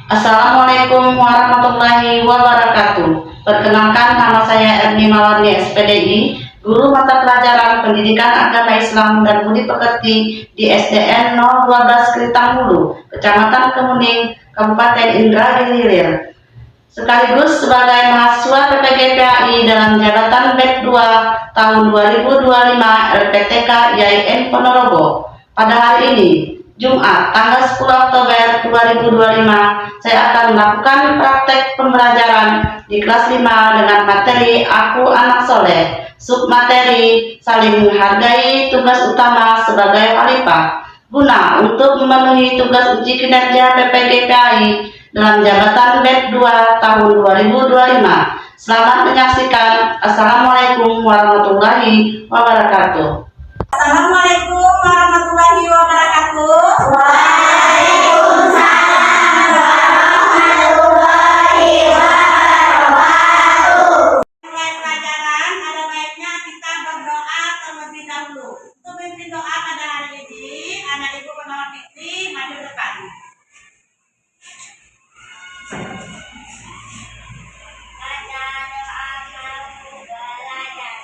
Assalamualaikum warahmatullahi wabarakatuh. Perkenalkan, nama saya Erni Mawardi SPDI, guru mata pelajaran Pendidikan Agama Islam dan Budi Pekerti di SDN 012 Kelitang Hulu, Kecamatan Kemuning, Kabupaten Indragiri Hilir. Sekaligus sebagai mahasiswa PPG-PAI dalam jabatan BED 2 tahun 2025 LPTK IAIN Ponorogo. Pada hari ini, Jumat, tanggal 10 Oktober 2025, saya akan melakukan praktek pembelajaran di kelas 5 dengan materi Aku Anak Soleh, submateri saling menghargai tugas utama sebagai khalifah, guna untuk memenuhi tugas uji kinerja PPG-PAI dalam jabatan BED 2 tahun 2025. Selamat menyaksikan. Assalamualaikum warahmatullahi wabarakatuh. Assalamualaikum warahmatullahi wabarakatuh. Waalaikumsalam warahmatullahi wabarakatuh. Mulai pelajaran, ada baiknya kita berdoa terlebih dahulu. Untuk memimpin doa pada hari ini, anak ibu Penawar Fitri maju depan. Baca doa mau belajar.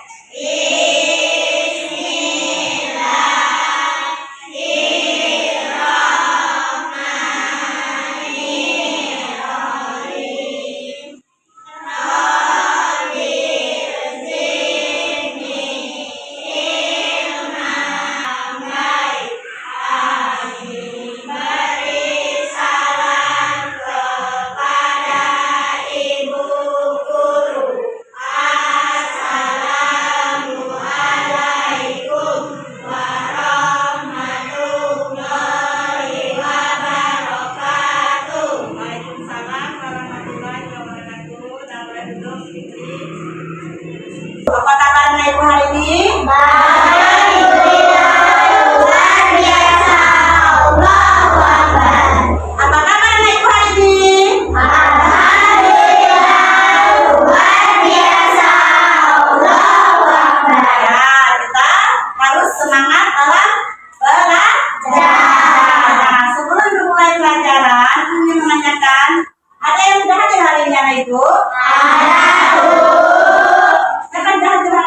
Apa kabarnya ibu hari ini? Baik, luar biasa. Allahu Akbar. Apa kabarnya ibu hari ini? Alhamdulillah, luar biasa. Allahu Akbar. Ya, kita harus semangat dalam belajar. Nah, sebelum memulai pelajaran, ingin menanyakan, ada yang sudah hadir hari ini anak ibu? Ada Bu. Siapa yang sudah hadir hari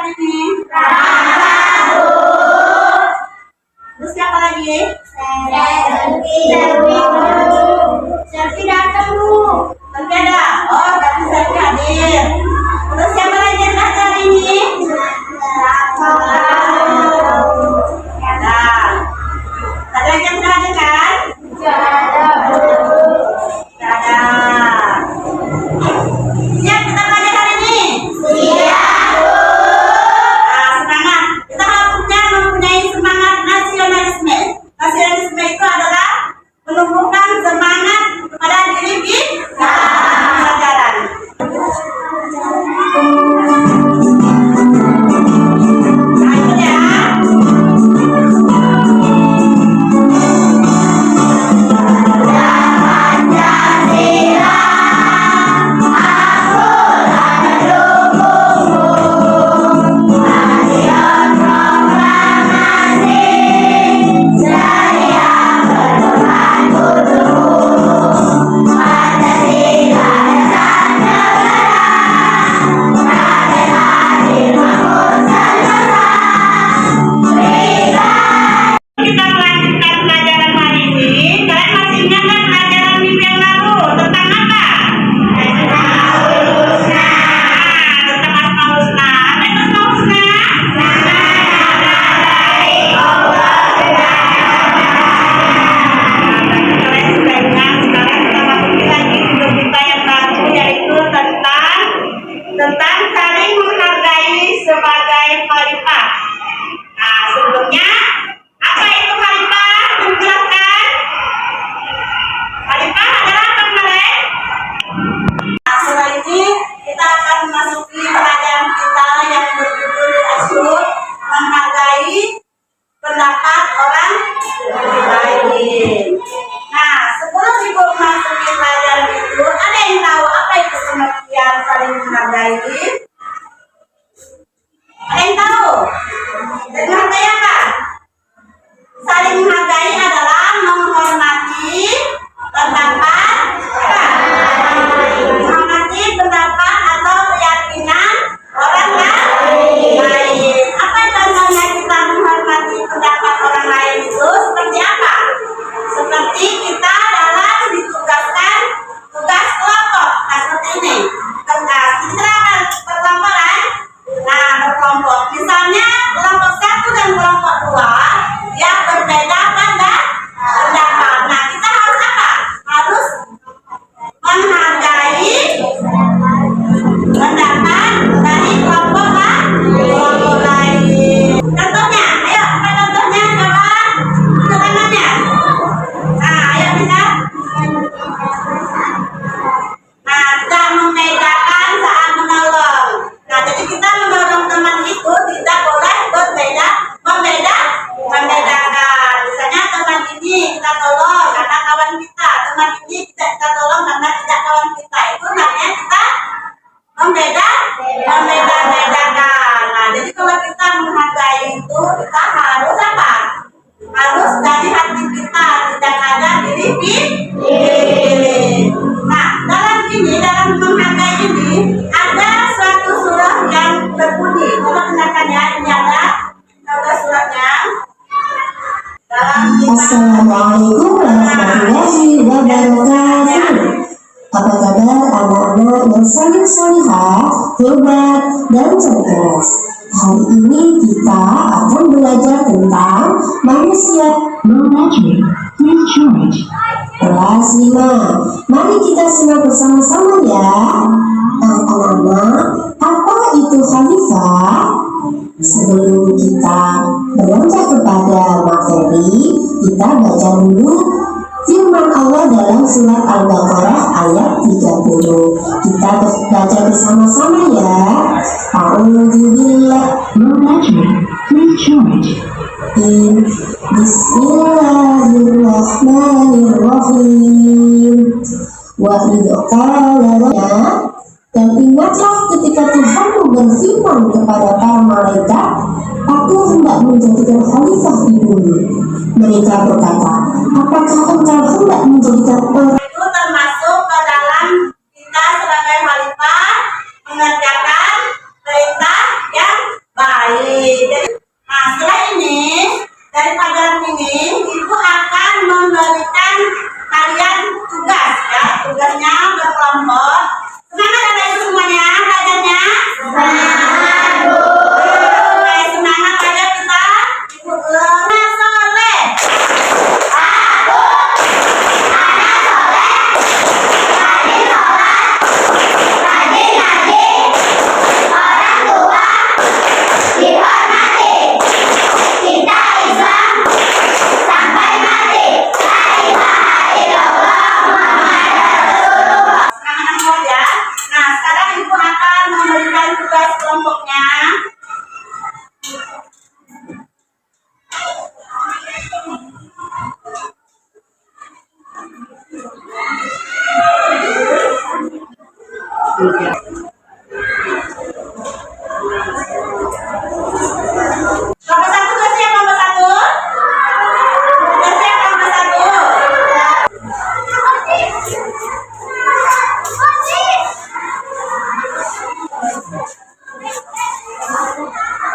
kita tolong karena tidak kawan kita itu namanya kita membedakan. Nah, jadi kalau kita menghargai itu kita harus apa? Harus dari hati kita, tidak ada diri pilih. Nah, dalam menghargai ini ada suatu surat yang berbunyi. Coba dengarkan ya, ini ada suratnya. Assalamualaikum warahmatullahi wabarakatuh. Apa kabar anak-anak yang salih-salihah, hebat, dan cerdas? Hari ini kita akan belajar tentang manusia. Kelas 5. Mari kita simak bersama-sama ya. Anak-anak, apa itu khalifah? Sebelum kita beranjak kepada materi, kita baca dulu firman Allah dalam surat Al-Baqarah ayat 30. Kita baca bersama-sama ya. A'udzubillah. Bismillahirrahmanirrahim. Wa idh qala dan ingatlah ketika Tuhanmu berfirman kepada para malaikat, Aku hendak menjadikan khalifah di bumi. Mereka berkata, apakah engkau hendak menjadikan orang Itu termasuk ke dalam kita sebagai khalifah mengerjakan perintah yang baik. Jadi, nah setelah ini dari pelajaran ini ibu akan memberikan kalian tugas ya, tugasnya berkelompok. Semangat anak ibu semuanya belajarnya. Oke, semangat aja kita. Ibu Lemah Soleh. Semangat semua ya. Nah, sekarang ibu akan memberikan tugas kelompoknya. Nomor satu udah siap nomor satu? Udah siap nomor satu?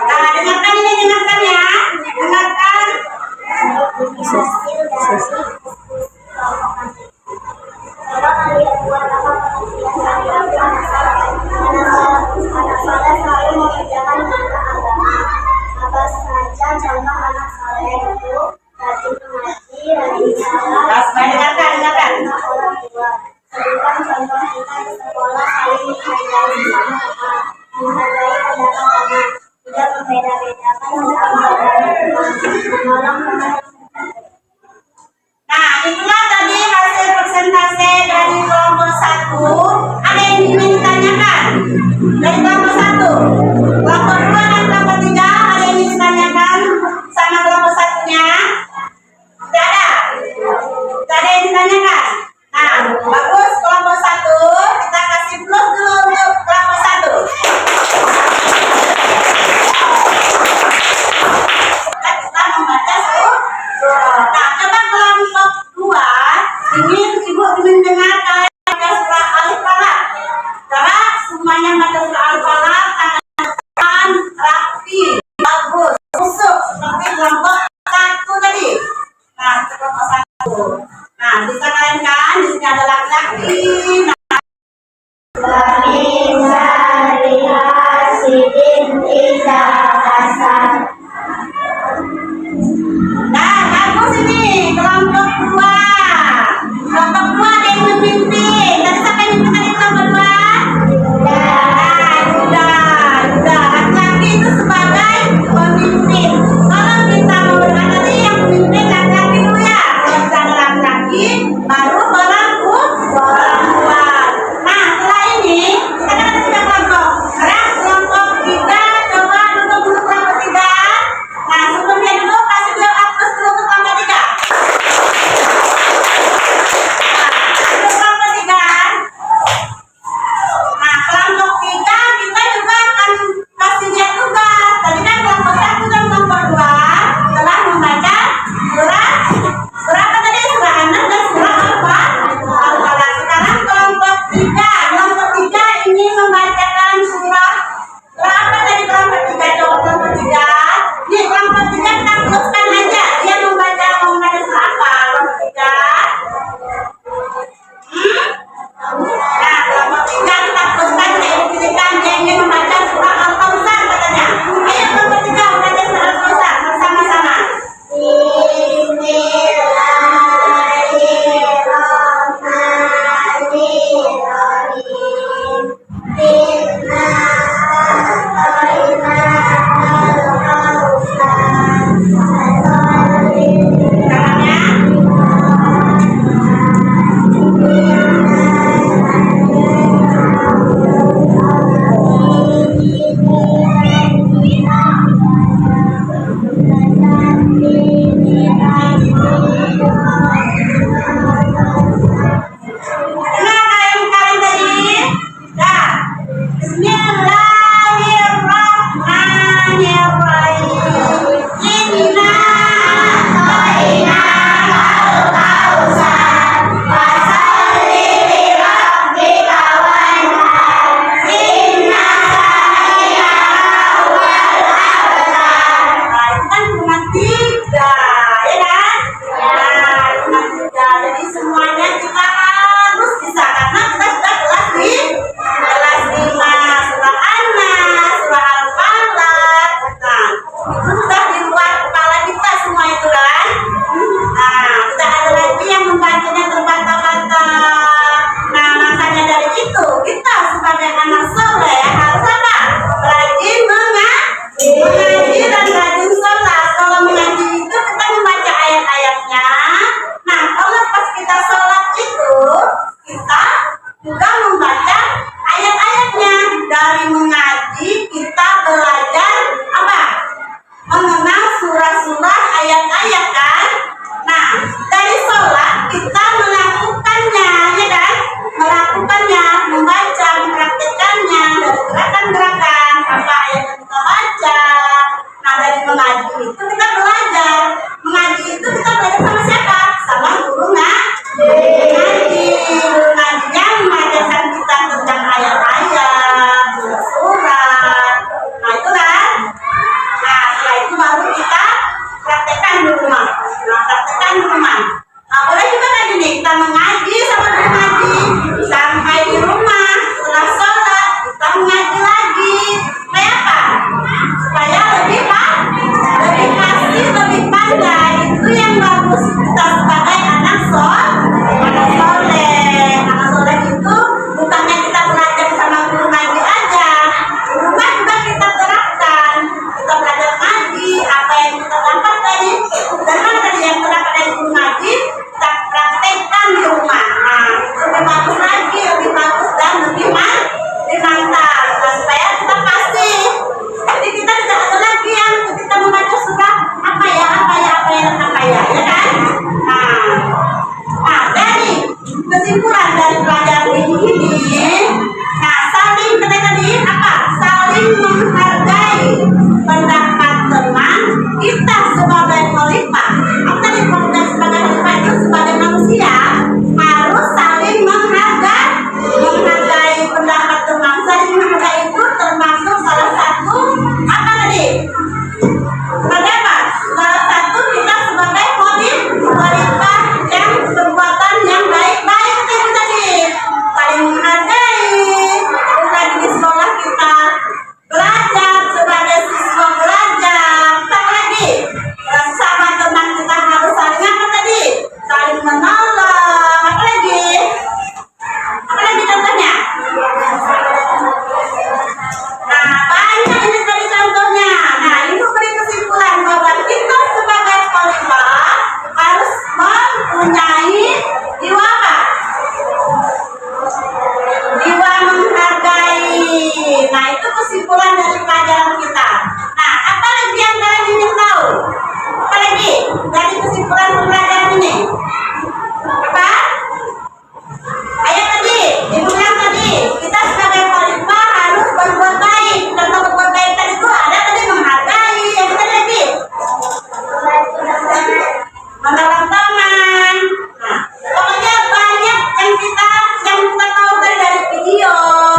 Nah, dengarkan ini, dengarkan ya. Dengarkan. Apa saja contoh anak saleh itu rajin mengaji, rajin sholat, Nah, supaya dengarkan. orang tua. Sedangkan contoh kita di sekolah saling menghargai sesama teman, menghargai pendapat teman, tidak membeda-bedakan sesama dan menolong teman. Nah, itulah tadi hasil persentase dari kelompok 1. Ada yang ingin ditanyakan? Dari kelompok 1. Kelompok 2 dan kelompok 3 ada yang ingin ditanyakan sama dari pelajaran ini, nah saling tadi apa? Saling menghargai pendapat teman kita sebagai khalifah. Apa tadi kita sebagai khalifah itu sebagai manusia harus saling menghargai pendapat teman. Saling menghargai itu termasuk salah satu apa tadi? Bagaimana? Salah satu kita sebagai khalifah yang perbuatan yang baik-baik itu tadi saling menghargai. Bukan di sekolah kita belajar sebagai siswa belajar. Apa lagi? Sama teman kita harus saling apa tadi? Saling menolong. Apa lagi? Apa lagi contohnya? Nah, banyak ini tadi contohnya. Nah, ibu beri kesimpulan bahwa kita sebagai khalifah harus mempunyai jiwa apa? Jiwa menghargai. Nah, itu kesimpulan dari pelajaran kita. Nah, apa lagi yang kalian ingin tahu? Apa lagi dari kesimpulan pembelajaran ini? Apa? Ayat tadi, ibu bilang tadi, kita sebagai khalifah harus berbuat baik. Contoh berbuat baik tadi itu ada tadi menghargai. Yang tadi lagi, menolong teman. Nah, pokoknya banyak yang kita tahu dari video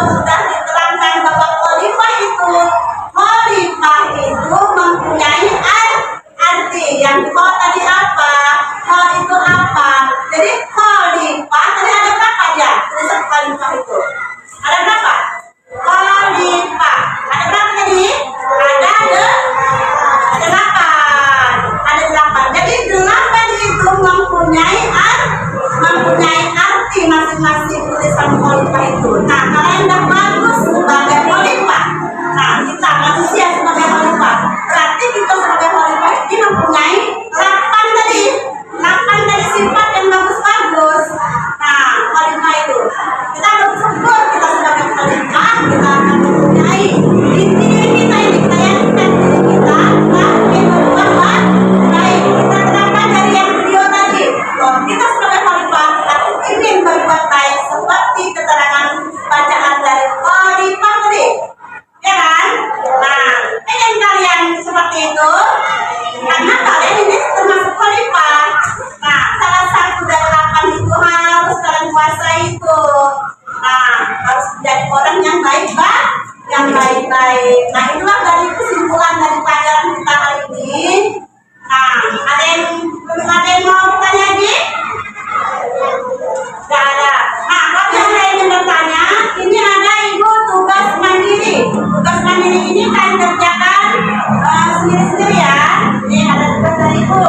sudah diterangkan bahwa khalifah itu mempunyai arti. Yang kho tadi apa? Kho itu apa? Jadi khalifah tadi ada berapa dia? Tulisan khalifah itu ada berapa? Khalifah ada berapa tadi? Ada 8. Jadi 8 itu mempunyai arti masing-masing tulisan khalifah itu. Nah, kalian dah bagus sebagai khalifah. Nah, kita manusia sebagai khalifah. Berarti kita sebagai khalifah ini mempunyai 8 tadi sifat yang bagus-bagus. Nah, khalifah itu kita harus syukur kita sebagai khalifah kita akan mempunyai di diri kita ini kita kita ingin berbuat baik. Kita terangkan dari yang video tadi bahwa kita sebagai khalifah kita ingin berbuat baik seperti keterangan bacaan dari khalifah tadi, ya kan? Nah, ingin kalian seperti itu karena kalian ini termasuk khalifah. Nah, salah satu dari 8 itu harus kalian kuasai itu. Nah, harus menjadi orang yang baik-baik. Nah, itulah dari kesimpulan dari pelajaran kita hari ini. Nah, ada yang mau bertanya lagi? Tidak ada. Nah, kalau yang lain yang bertanya, ini ada ibu tugas mandiri. Tugas mandiri ini kalian kerjakan sendiri-sendiri ya. Ini ada tugas dari ibu.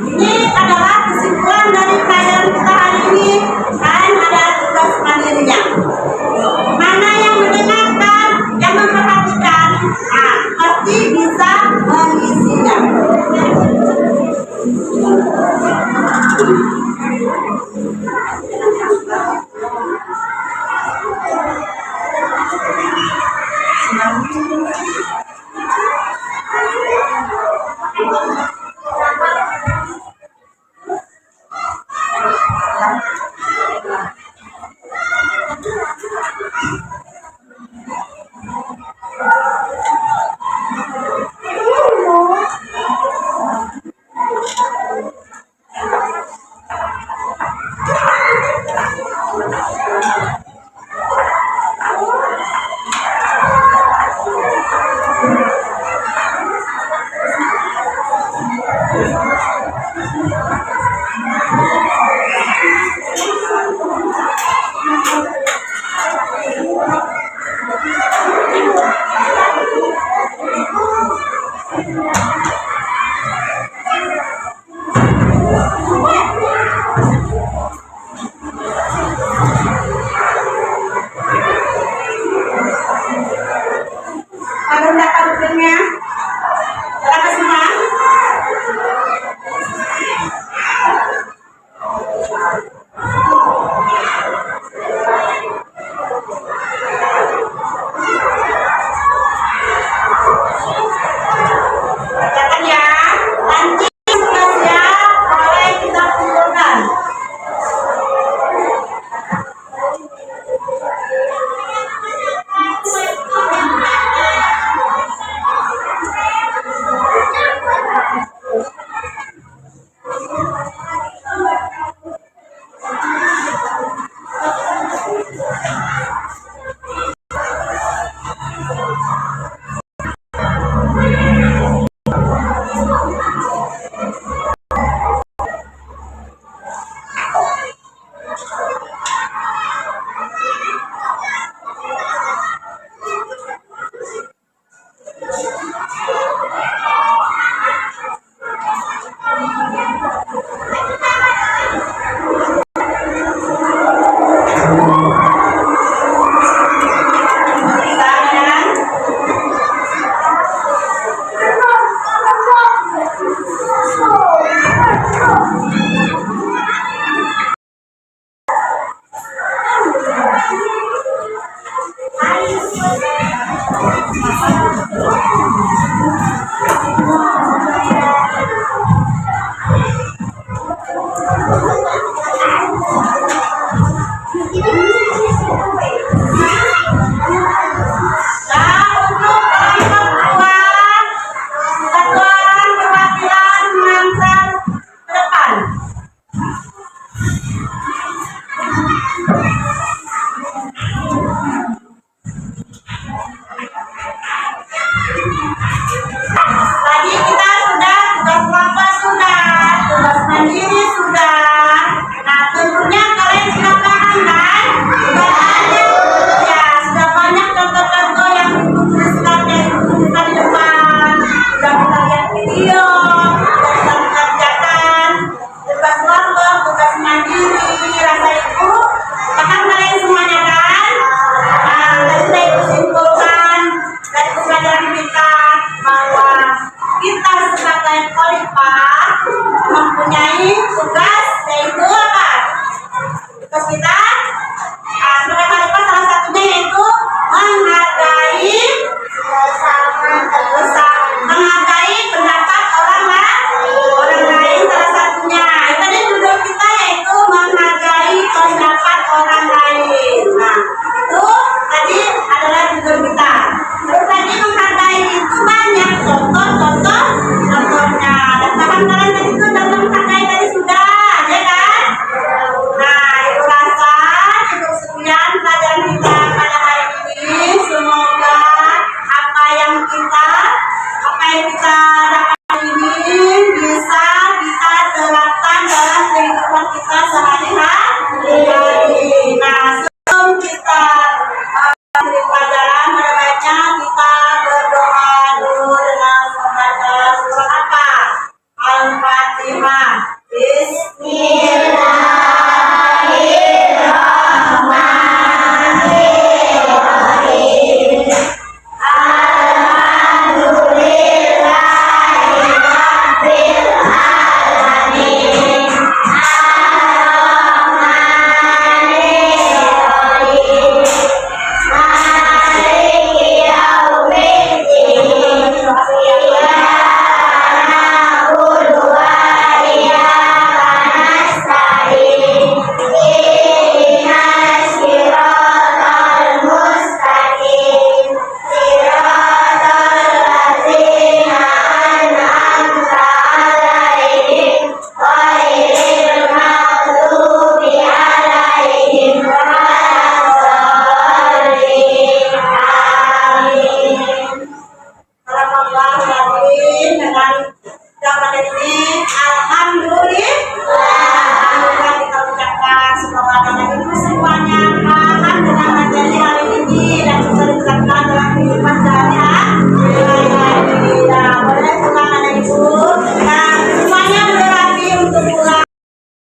Ini adalah kesimpulan dari pelajaran kita hari ini. Kalian ada tugas mandiri.